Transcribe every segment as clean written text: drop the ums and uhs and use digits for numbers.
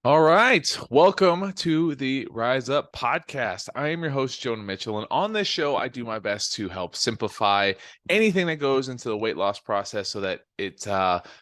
All right. Welcome to the Rise Up podcast. I am your host, Jonah Mitchell. And on this show, I do my best to help simplify anything that goes into the weight loss process so that it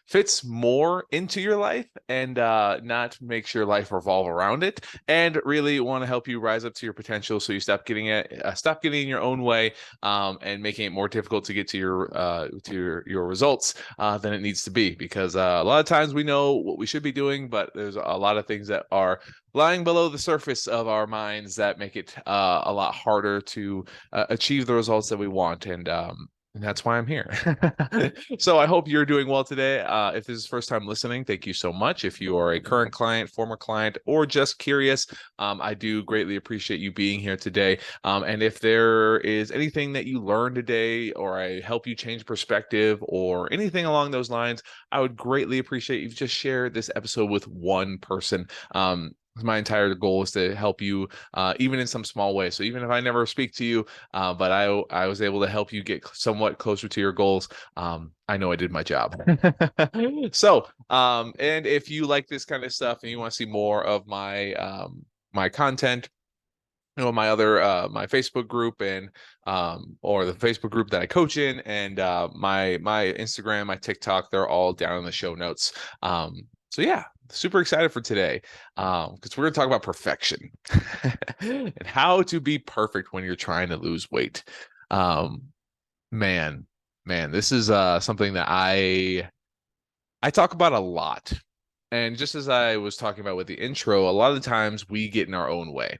fits more into your life and not makes your life revolve around it. And really want to help you rise up to your potential so you stop getting in your own way and making it more difficult to get to your results than it needs to be. Because a lot of times we know what we should be doing, but there's a lot of things that are lying below the surface of our minds that make it a lot harder to achieve the results that we want. And that's why I'm here. So I hope you're doing well today. If this is first time listening, thank you so much. If you are a current client, former client, or just curious, I do greatly appreciate you being here today. And if there is anything that you learned today, or I help you change perspective, or anything along those lines, I would greatly appreciate you just share this episode with one person. My entire goal is to help you, even in some small way. So even if I never speak to you, but I was able to help you get somewhat closer to your goals, I know I did my job. So, and if you like this kind of stuff and you want to see more of my content, my other my Facebook group and or the Facebook group that I coach in, and my Instagram, my TikTok, they're all down in the show notes. So yeah, super excited for today because we're going to talk about perfection and how to be perfect when you're trying to lose weight. Um, man, man, this is something that I talk about a lot. And just as I was talking about with the intro, a lot of the times we get in our own way.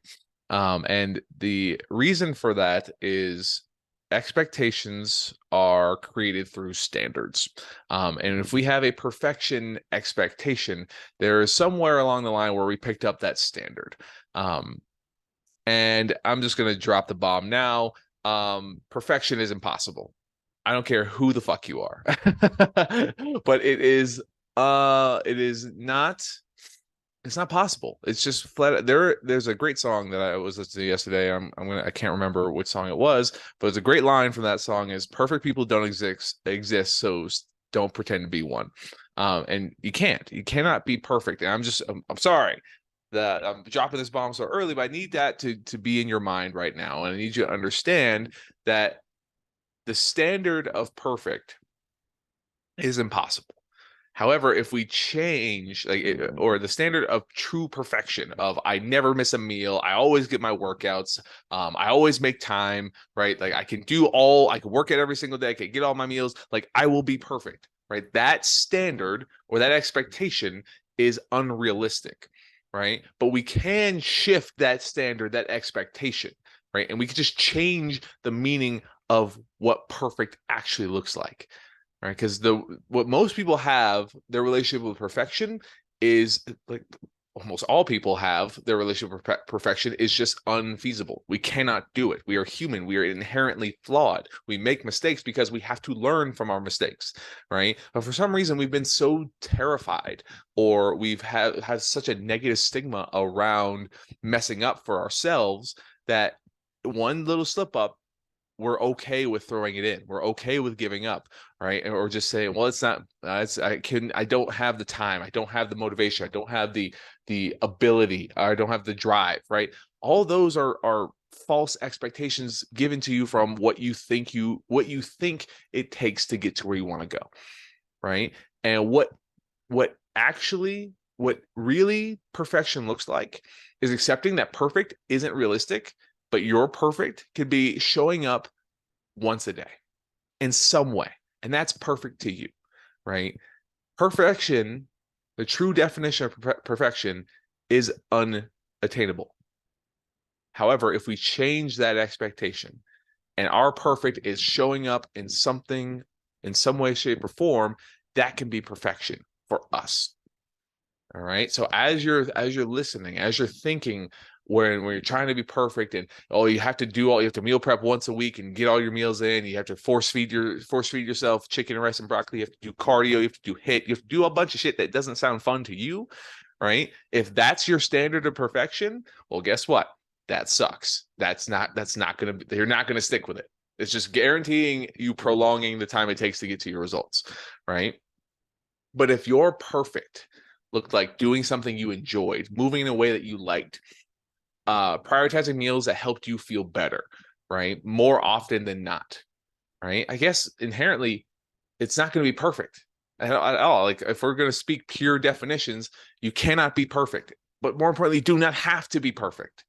And the reason for that is expectations are created through standards. And if we have a perfection expectation, there is somewhere along the line where we picked up that standard. And I'm just going to drop the bomb now. Perfection is impossible. I don't care who the fuck you are. But it is not, it's not possible. It's just flat. There's a great song that I was listening to yesterday. I can't remember which song it was, but it's a great line from that song is perfect people don't exist, so don't pretend to be one. And you cannot be perfect. And I'm sorry that I'm dropping this bomb so early, but I need that to be in your mind right now. And I need you to understand that the standard of perfect is impossible. However, if we change or the standard of true perfection of I never miss a meal, I always get my workouts, I always make time, right? Like I can work out every single day, I can get all my meals, like I will be perfect, right? That standard or that expectation is unrealistic, right? But we can shift that standard, that expectation, right? And we can just change the meaning of what perfect actually looks like, right? Because the what most people have their relationship with perfection is like almost all people have their relationship with perfection is just unfeasible. We cannot do it. We are human. We are inherently flawed. We make mistakes because we have to learn from our mistakes, right? But for some reason, we've been so terrified, or we've had such a negative stigma around messing up for ourselves that one little slip up, we're okay with throwing it in. We're okay with giving up, right? Or just saying, well, it's not, I don't have the time. I don't have the motivation. I don't have the ability. I don't have the drive, right? All those are false expectations given to you from what you think it takes to get to where you want to go, right? And what really perfection looks like is accepting that perfect isn't realistic, but your perfect could be showing up once a day in some way. And that's perfect to you, right? Perfection, the true definition of perfection is unattainable. However, if we change that expectation and our perfect is showing up in something, in some way, shape, or form, that can be perfection for us. All right. So as you're listening, as you're thinking, when you're trying to be perfect, and you have to meal prep once a week and get all your meals in, you have to force feed yourself chicken and rice and broccoli, you have to do cardio, you have to do HIIT, you have to do a bunch of shit that doesn't sound fun to you, right? If that's your standard of perfection, well, guess what? That sucks. You're not gonna stick with it. It's just guaranteeing you prolonging the time it takes to get to your results, right? But if you're perfect, looked like doing something you enjoyed, moving in a way that you liked, prioritizing meals that helped you feel better, right? More often than not, right? I guess inherently it's not going to be perfect at all. Like if we're going to speak pure definitions, you cannot be perfect, but more importantly, do not have to be perfect.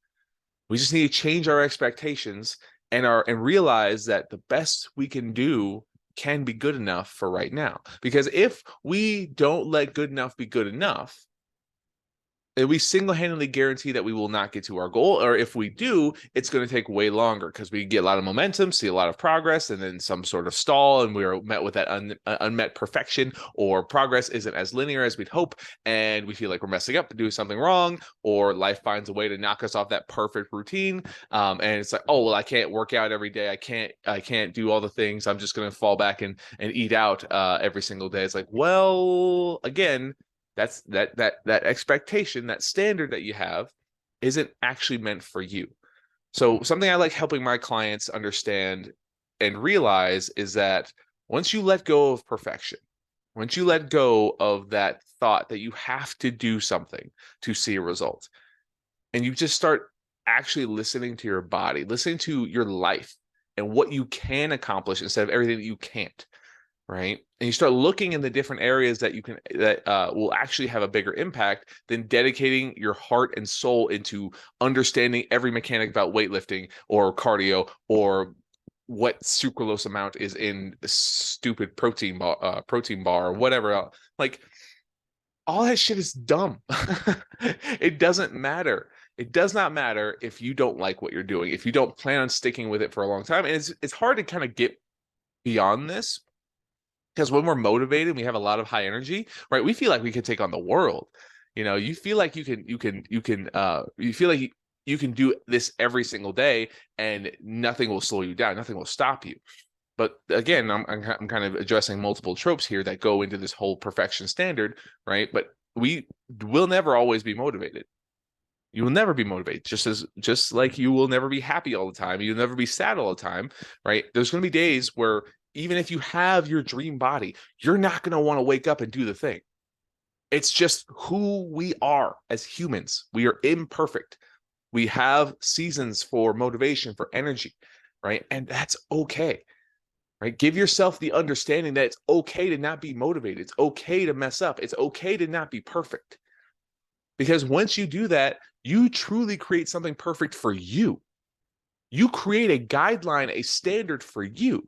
We just need to change our expectations and realize that the best we can do can be good enough for right now. Because if we don't let good enough be good enough, we single-handedly guarantee that we will not get to our goal, or if we do, it's going to take way longer because we get a lot of momentum, see a lot of progress, and then some sort of stall, and we are met with that unmet perfection, or progress isn't as linear as we'd hope, and we feel like we're messing up and doing something wrong, or life finds a way to knock us off that perfect routine, and it's like, oh well, I can't work out every day, I can't do all the things, I'm just going to fall back and eat out every single day. It's like, well, again, that's that expectation, that standard that you have isn't actually meant for you. So something I like helping my clients understand and realize is that once you let go of perfection, once you let go of that thought that you have to do something to see a result, and you just start actually listening to your body, listening to your life and what you can accomplish instead of everything that you can't, right? And you start looking in the different areas that you can that will actually have a bigger impact than dedicating your heart and soul into understanding every mechanic about weightlifting or cardio or what sucralose amount is in the stupid protein bar or whatever else. Like, all that shit is dumb. It doesn't matter. It does not matter if you don't like what you're doing, if you don't plan on sticking with it for a long time. And it's hard to kind of get beyond this, because when we're motivated, we have a lot of high energy, right? We feel like we can take on the world. You feel like you feel like you can do this every single day and nothing will slow you down. Nothing will stop you. But again, I'm kind of addressing multiple tropes here that go into this whole perfection standard, right? But we will never always be motivated. You will never be motivated, just like you will never be happy all the time. You'll never be sad all the time, right? There's going to be days where even if you have your dream body, you're not going to want to wake up and do the thing. It's just who we are as humans. We are imperfect. We have seasons for motivation, for energy, right? And that's okay, right? Give yourself the understanding that it's okay to not be motivated. It's okay to mess up. It's okay to not be perfect. Because once you do that, you truly create something perfect for you. You create a guideline, a standard for you.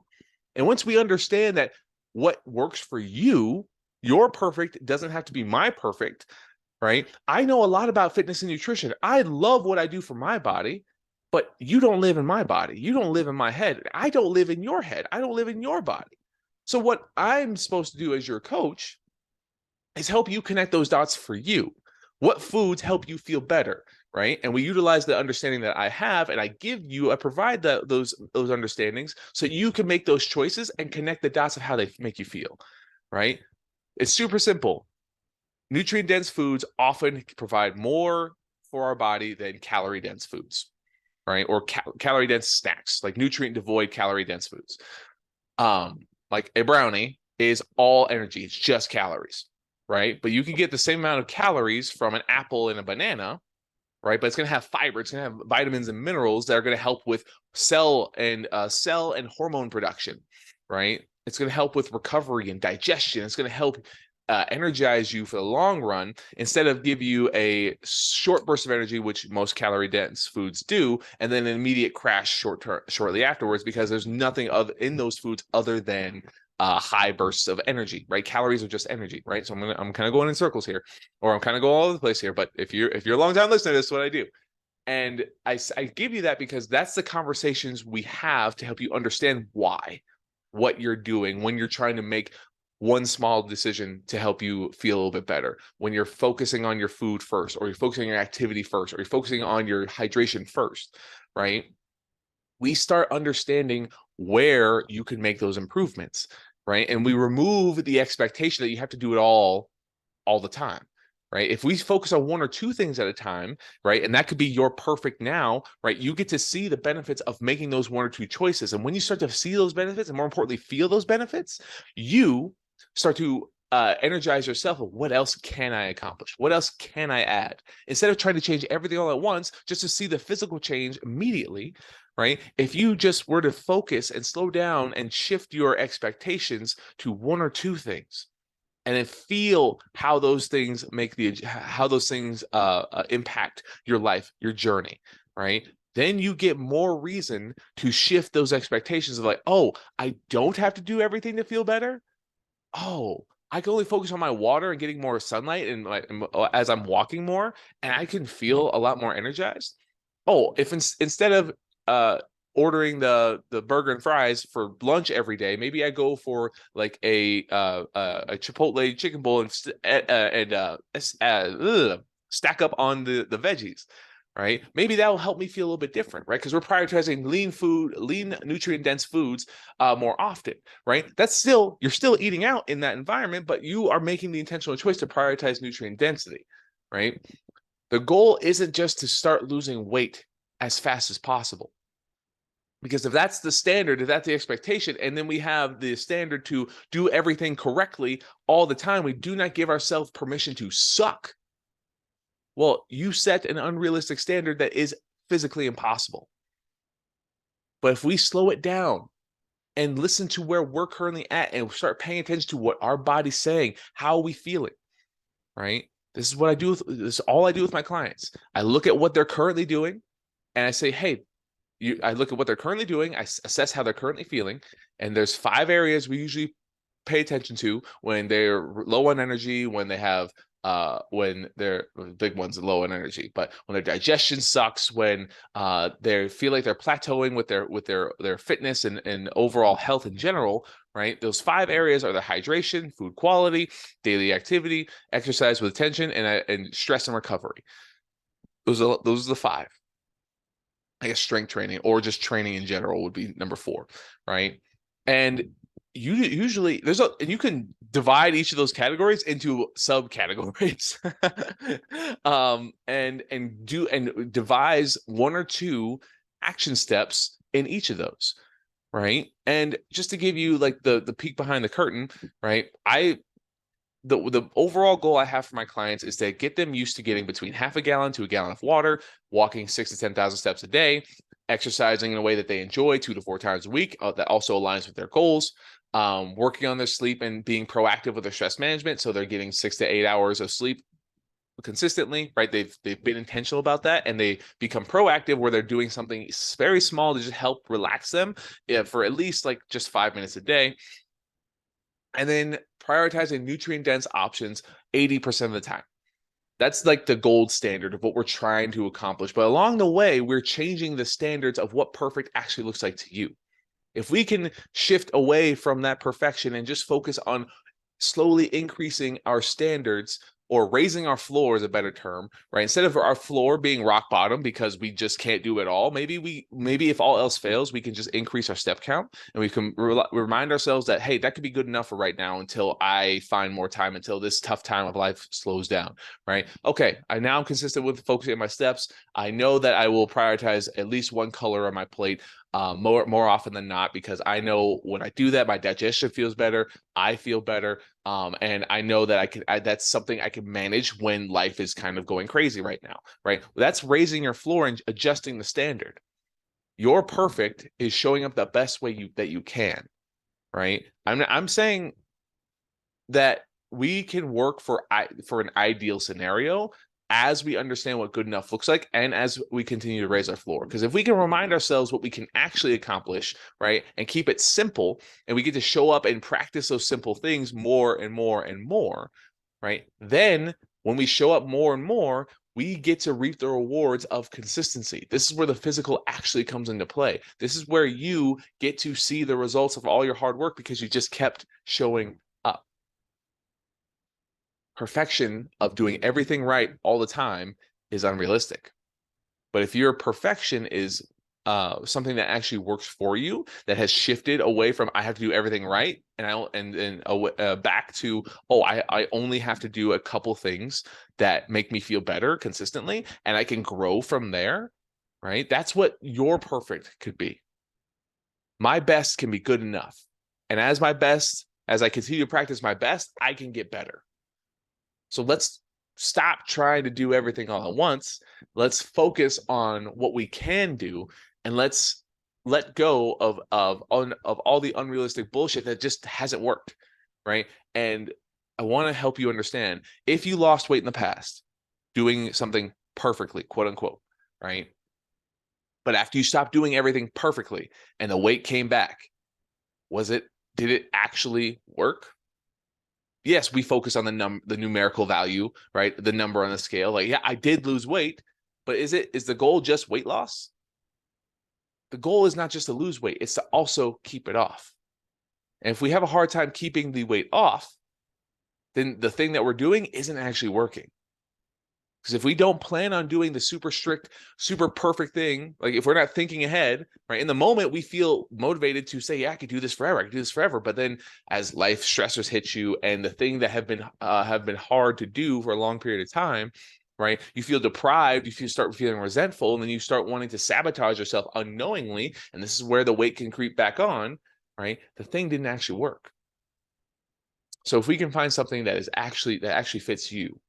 And once we understand that what works for you, your perfect doesn't have to be my perfect, right? I know a lot about fitness and nutrition. I love what I do for my body, but you don't live in my body. You don't live in my head. I don't live in your head. I don't live in your body. So what I'm supposed to do as your coach is help you connect those dots for you. What foods help you feel better, right? And we utilize the understanding that I have, and I provide those understandings so you can make those choices and connect the dots of how they make you feel, right? It's super simple. Nutrient-dense foods often provide more for our body than calorie-dense foods, right? Or calorie-dense snacks, like nutrient-devoid, calorie-dense foods. Like a brownie is all energy. It's just calories, right? But you can get the same amount of calories from an apple and a banana, right? But it's going to have fiber. It's going to have vitamins and minerals that are going to help with cell and hormone production, right? It's going to help with recovery and digestion. It's going to help energize you for the long run instead of give you a short burst of energy, which most calorie dense foods do, and then an immediate crash shortly afterwards, because there's nothing in those foods other than high bursts of energy, right? Calories are just energy, right? So I'm kind of going in circles here, or I'm kind of going all over the place here. But if you're a long time listener, this is what I do. And I give you that because that's the conversations we have to help you understand what you're doing when you're trying to make one small decision to help you feel a little bit better. When you're focusing on your food first, or you're focusing on your activity first, or you're focusing on your hydration first, right? We start understanding where you can make those improvements, right? And we remove the expectation that you have to do it all the time, right? If we focus on one or two things at a time, right? And that could be your perfect now, right? You get to see the benefits of making those one or two choices. And when you start to see those benefits, and more importantly, feel those benefits, you start to energize yourself of what else can I accomplish? What else can I add? Instead of trying to change everything all at once, just to see the physical change immediately, right? If you just were to focus and slow down and shift your expectations to one or two things, and then feel how those things impact your life, your journey, right? Then you get more reason to shift those expectations of like, oh, I don't have to do everything to feel better. Oh, I can only focus on my water and getting more sunlight and like as I'm walking more, and I can feel a lot more energized. Oh, if instead of ordering the burger and fries for lunch every day, maybe I go for like a Chipotle chicken bowl and stack up on the veggies, right? Maybe that will help me feel a little bit different, right? Because we're prioritizing lean nutrient dense foods more often, right? You're still eating out in that environment, but you are making the intentional choice to prioritize nutrient density, right? The goal isn't just to start losing weight as fast as possible. Because if that's the standard, if that's the expectation, and then we have the standard to do everything correctly all the time, we do not give ourselves permission to suck. Well, you set an unrealistic standard that is physically impossible. But if we slow it down and listen to where we're currently at and start paying attention to what our body's saying, how are we feeling, right? This is what I do. This is all I do with my clients. I look at what they're currently doing and I say, hey, I look at what they're currently doing. I assess how they're currently feeling. And there's 5 areas we usually pay attention to when they're low on energy, when they have when they're big ones low on energy, but when their digestion sucks, when they feel like they're plateauing with their fitness and overall health in general, right? Those 5 areas are the hydration, food quality, daily activity, exercise with attention, and stress and recovery. Those are the 5. I guess strength training or just training in general would be number 4, right? And you usually and you can divide each of those categories into subcategories, and devise 1 or 2 action steps in each of those, right? And just to give you like the peek behind the curtain, right? The overall goal I have for my clients is to get them used to getting between half a gallon to a gallon of water, walking 6 to 10,000 steps a day, exercising in a way that they enjoy 2 to 4 times a week. That also aligns with their goals. Working on their sleep and being proactive with their stress management, so they're getting 6 to 8 hours of sleep consistently, right? They've been intentional about that, and they become proactive where they're doing something very small to just help relax them, for at least like just 5 minutes a day. And then prioritizing nutrient dense options 80% of the time. That's like the gold standard of what we're trying to accomplish. But along the way, we're changing the standards of what perfect actually looks like to you. If we can shift away from that perfection and just focus on slowly increasing our standards, or raising our floor is a better term, right? Instead of our floor being rock bottom because we just can't do it all, maybe if all else fails, we can just increase our step count, and we can remind ourselves that, hey, that could be good enough for right now until I find more time, until this tough time of life slows down, right? Okay, I'm consistent with focusing on my steps. I know that I will prioritize at least 1 color on my plate more often than not, because I know when I do that, my digestion feels better, I feel better, and I know that that's something I can manage when life is kind of going crazy right now, right? That's raising your floor and adjusting the standard. Your perfect is showing up the best way that you can, right? I'm saying that we can work for an ideal scenario as we understand what good enough looks like, and as we continue to raise our floor. Because if we can remind ourselves what we can actually accomplish, right, and keep it simple, and we get to show up and practice those simple things more and more and more, right, then when we show up more and more, we get to reap the rewards of consistency. This is where the physical actually comes into play. This is where you get to see the results of all your hard work because you just kept showing up. Perfection of doing everything right all the time is unrealistic. But if your perfection is something that actually works for you, that has shifted away from I have to do everything right, and back to I only have to do a couple things that make me feel better consistently, and I can grow from there, right? That's what your perfect could be. My best can be good enough, and as my best, as I continue to practice my best, I can get better. So let's stop trying to do everything all at once. Let's focus on what we can do, and let's let go of all the unrealistic bullshit that just hasn't worked, right? And I want to help you understand, if you lost weight in the past doing something perfectly, quote unquote, right? But after you stopped doing everything perfectly and the weight came back, did it actually work? Yes, we focus on the numerical value, right? The number on the scale. Like, yeah, I did lose weight, but is the goal just weight loss? The goal is not just to lose weight, it's to also keep it off. And if we have a hard time keeping the weight off, then the thing that we're doing isn't actually working. Because if we don't plan on doing the super strict, super perfect thing, like if we're not thinking ahead, right, in the moment we feel motivated to say, yeah, I could do this forever. I could do this forever. But then as life stressors hit you and the thing that have been hard to do for a long period of time, right, you feel deprived, start feeling resentful, and then you start wanting to sabotage yourself unknowingly. And this is where the weight can creep back on, right? The thing didn't actually work. So if we can find something that actually fits you,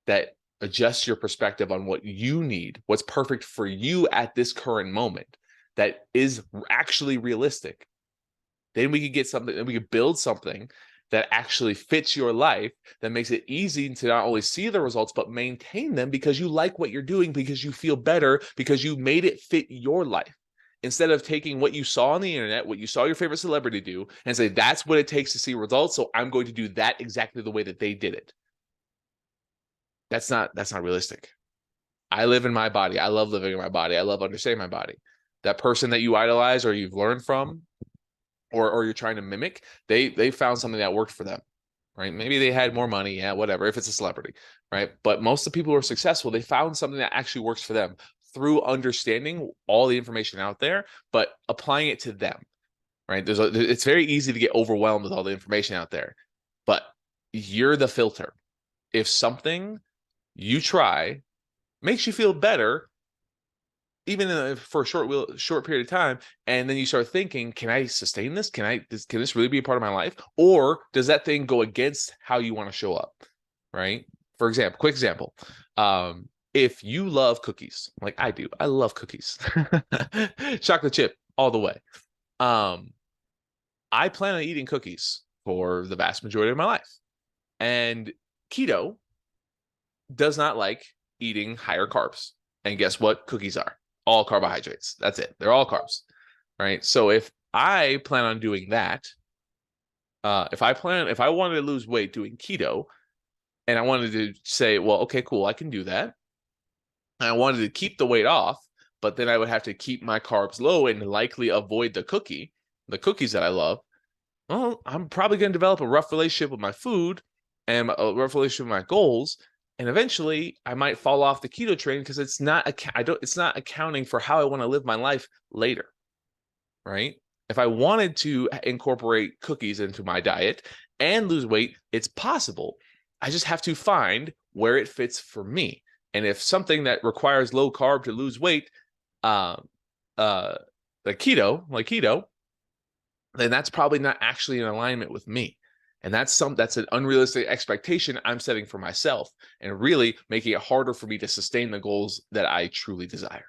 that adjust your perspective on what you need, what's perfect for you at this current moment, that is actually realistic, then we could get something, and we could build something that actually fits your life, that makes it easy to not only see the results, but maintain them because you like what you're doing, because you feel better, because you made it fit your life. Instead of taking what you saw on the internet, what you saw your favorite celebrity do, and say, that's what it takes to see results, so I'm going to do that exactly the way that they did it. That's not realistic. I live in my body. I love living in my body. I love understanding my body. That person that you idolize or you've learned from, or you're trying to mimic, they found something that worked for them, right? Maybe they had more money, yeah, whatever, if it's a celebrity, right? But most of the people who are successful, they found something that actually works for them through understanding all the information out there, but applying it to them, right? It's very easy to get overwhelmed with all the information out there, but you're the filter. If something you try makes you feel better, even for a short period of time, and then you start thinking, can I sustain this? Can this really be a part of my life? Or does that thing go against how you want to show up, right? For example, quick example. If you love cookies, like I do, I love cookies. Chocolate chip all the way. I plan on eating cookies for the vast majority of my life. And keto does not like eating higher carbs. And guess what? Cookies are all carbohydrates. That's it. They're all carbs, right? So if I plan on doing that, if I wanted to lose weight doing keto, and I wanted to say, well, okay, cool, I can do that. And I wanted to keep the weight off, but then I would have to keep my carbs low and likely avoid the cookies that I love. Well, I'm probably going to develop a rough relationship with my food and a rough relationship with my goals. And eventually I might fall off the keto train because it's not accounting for how I want to live my life later, right? If I wanted to incorporate cookies into my diet and lose weight, it's possible. I just have to find where it fits for me. And if something that requires low carb to lose weight, like keto, then that's probably not actually in alignment with me. And that's an unrealistic expectation I'm setting for myself, and really making it harder for me to sustain the goals that I truly desire,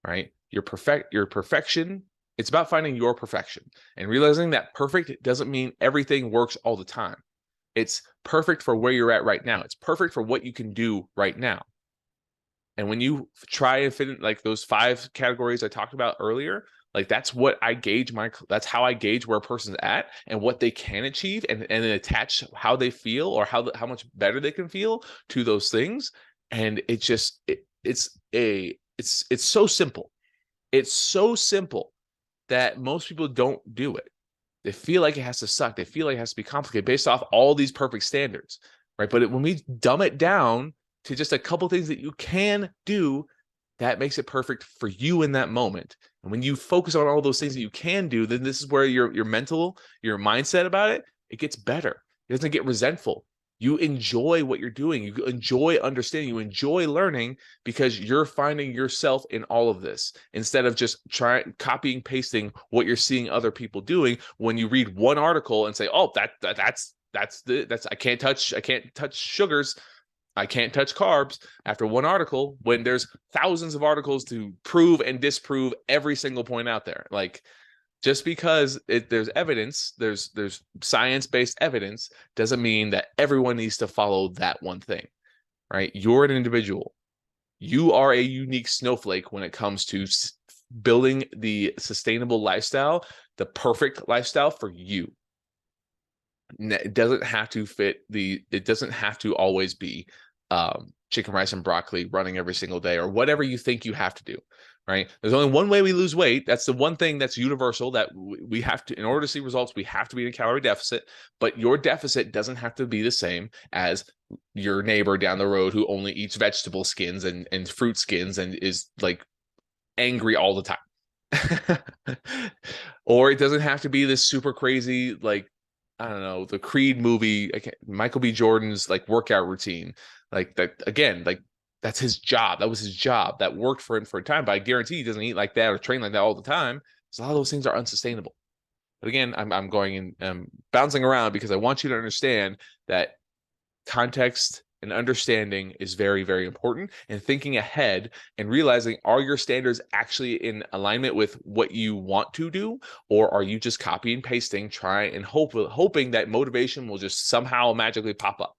right? Your perfection, it's about finding your perfection and realizing that perfect doesn't mean everything works all the time. It's perfect for where you're at right now. It's perfect for what you can do right now. And when you try and fit in like those 5 categories I talked about earlier, like that's how I gauge where a person's at and what they can achieve, and then attach how they feel or how much better they can feel to those things. And it's so simple. It's so simple that most people don't do it. They feel like it has to suck. They feel like it has to be complicated based off all these perfect standards, right? But when we dumb it down to just a couple things that you can do, that makes it perfect for you in that moment. And when you focus on all those things that you can do, then this is where your mindset about it gets better. It doesn't get resentful. You enjoy what you're doing. You enjoy understanding. You enjoy learning because you're finding yourself in all of this instead of just copying, pasting what you're seeing other people doing. When you read one article and say, "Oh, that's I can't touch sugars. I can't touch carbs," after one article, when there's thousands of articles to prove and disprove every single point out there. Like, just because there's evidence, there's science-based evidence, doesn't mean that everyone needs to follow that one thing, right? You're an individual. You are a unique snowflake when it comes to building the sustainable lifestyle, the perfect lifestyle for you. It doesn't have to it doesn't have to always be chicken, rice, and broccoli running every single day, or whatever you think you have to do, right? There's only one way we lose weight. That's the one thing that's universal, that we have to, in order to see results, we have to be in a calorie deficit. But your deficit doesn't have to be the same as your neighbor down the road who only eats vegetable skins and fruit skins and is like angry all the time. Or it doesn't have to be this super crazy, like, I don't know, the Creed movie, Michael B. Jordan's like workout routine. Like, that, again, like, that's his job. That was his job. That worked for him for a time, but I guarantee he doesn't eat like that or train like that all the time. So a lot of those things are unsustainable. But again, I'm going and bouncing around because I want you to understand that context and understanding is very, very important, and thinking ahead and realizing, are your standards actually in alignment with what you want to do, or are you just copy and pasting, hoping that motivation will just somehow magically pop up?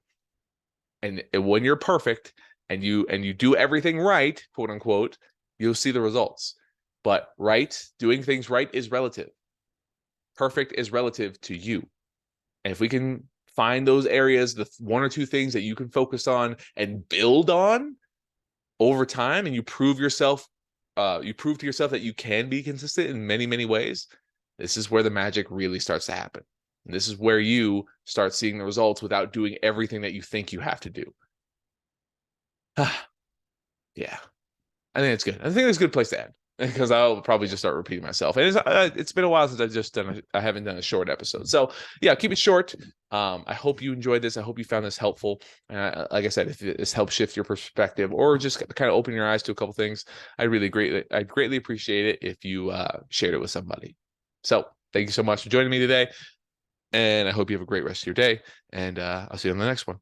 And when you're perfect and you do everything right, quote unquote, you'll see the results. But doing things right is relative. Perfect is relative to you. And if we can find those areas, the one or two things that you can focus on and build on over time, and you prove to yourself that you can be consistent in many, many ways, this is where the magic really starts to happen. And this is where you start seeing the results without doing everything that you think you have to do. Yeah, I think it's good. I think it's a good place to end, because I'll probably just start repeating myself. And it's been a while since I haven't done a short episode. So yeah, keep it short. I hope you enjoyed this. I hope you found this helpful. Like I said, if this helps shift your perspective or just kind of open your eyes to a couple things, I'd greatly appreciate it if you shared it with somebody. So thank you so much for joining me today, and I hope you have a great rest of your day. And I'll see you on the next one.